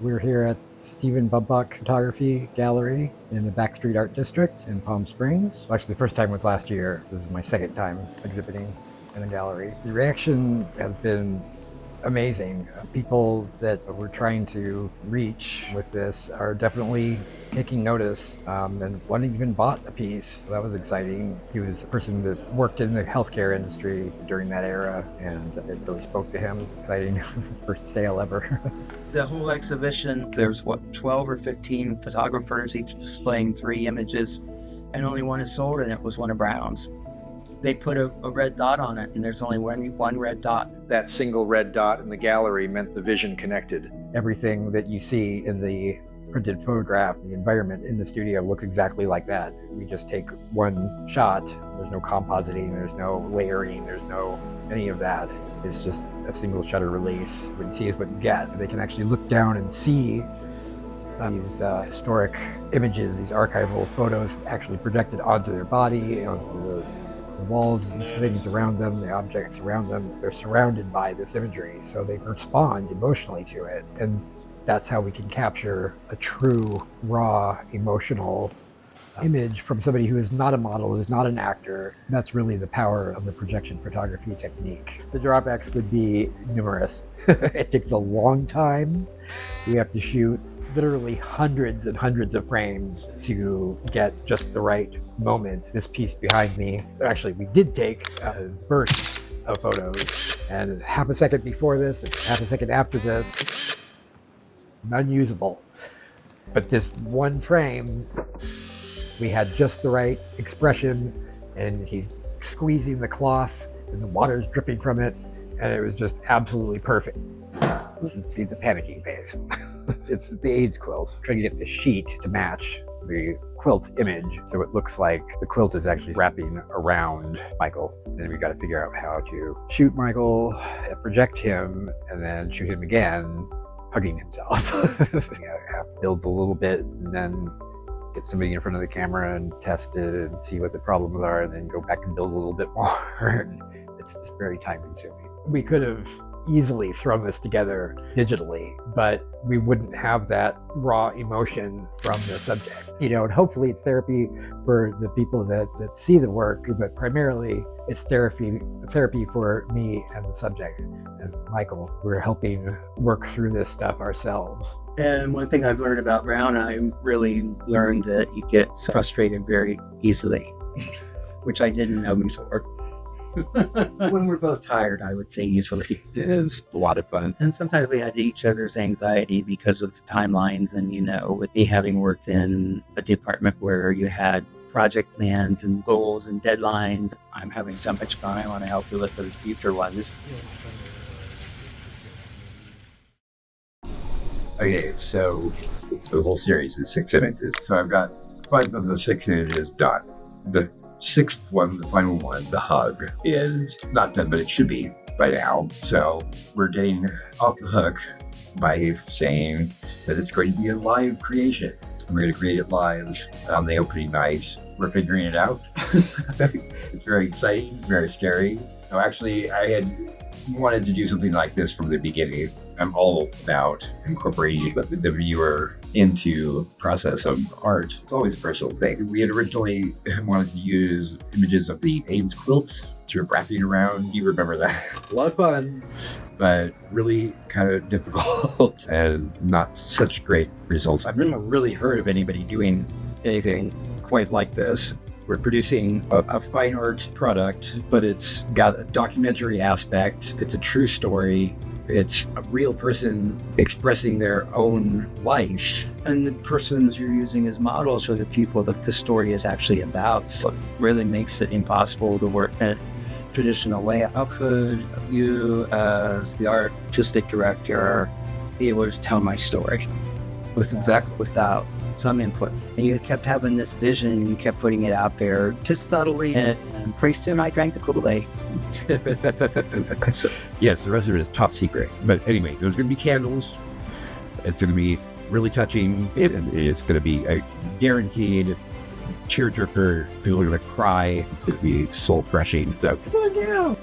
We're here at Stephen Bubach Photography Gallery in the Backstreet Art District in Palm Springs. Actually, the first time was last year. This is my second time exhibiting in the gallery. The reaction has been amazing. People that we're trying to reach with this are definitely taking notice, and one even bought a piece. So that was exciting. He was a person that worked in the healthcare industry during that era, and it really spoke to him. Exciting first sale ever. The whole exhibition, there's 12 or 15 photographers, each displaying 3 images, and only one is sold, and it was one of Brown's. They put a red dot on it, and there's only one red dot. That single red dot in the gallery meant the vision connected. Everything that you see in the printed photograph, the environment in the studio looks exactly like that. We just take one shot. There's no compositing, there's no layering, there's no any of that. It's just a single shutter release. What you see is what you get. They can actually look down and see these historic images, these archival photos actually projected onto their body, onto the walls and things around them, the objects around them. They're surrounded by this imagery, so they respond emotionally to it. And that's how we can capture a true, raw, emotional image from somebody who is not a model, who is not an actor. That's really the power of the projection photography technique. The drawbacks would be numerous. It takes a long time. We have to shoot literally hundreds and hundreds of frames to get just the right moment. This piece behind me, actually, we did take a burst of photos, and half a second before this and half a second after this, unusable. But this one frame, we had just the right expression, and he's squeezing the cloth and the water's dripping from it, and it was just absolutely perfect. This is the panicking phase. It's the AIDS quilt, trying to get the sheet to match the quilt image, so it looks like the quilt is actually wrapping around Michael. Then we've got to figure out how to shoot Michael, project him, and then shoot him again, hugging himself. Have to build a little bit, and then get somebody in front of the camera and test it and see what the problems are, and then go back and build a little bit more. It's very time consuming. We could have easily thrown this together digitally, but we wouldn't have that raw emotion from the subject. And hopefully it's therapy for the people that see the work, but primarily it's therapy for me and the subject. And Michael, we're helping work through this stuff ourselves. And one thing I've learned about Brown, I really learned that he gets frustrated very easily, which I didn't know before. When we're both tired, I would say easily. It is a lot of fun. And sometimes we had each other's anxiety because of the timelines, and with me having worked in a department where you had project plans and goals and deadlines, I'm having so much fun. I want to help you with those future ones. Okay, so the whole series is 6 images. So I've got 5 of the 6 images done. The 6th one, the final one, the hug, is not done, but it should be by now. So we're getting off the hook by saying that it's going to be a live creation. We're going to create it live on the opening night. We're figuring it out. It's very exciting, very scary. So actually, I had wanted to do something like this from the beginning. I'm all about incorporating the viewer into the process of art. It's always a personal thing. We had originally wanted to use images of the AIDS quilts that you're wrapping around. You remember that? A lot of fun, but really kind of difficult and not such great results. I've never really heard of anybody doing anything quite like this. We're producing a fine art product, but it's got a documentary aspect. It's a true story. It's a real person expressing their own life. And the persons you're using as models are the people that the story is actually about. So it really makes it impossible to work in a traditional way. How could you, as the artistic director, be able to tell my story without some input? And you kept having this vision, and you kept putting it out there just subtly, and pretty soon I drank the Kool-Aid. Yes, the rest of it is top secret. But anyway, there's going to be candles. It's going to be really touching. And it's going to be a guaranteed tearjerker. People are going to cry. It's going to be soul crushing. So come on down.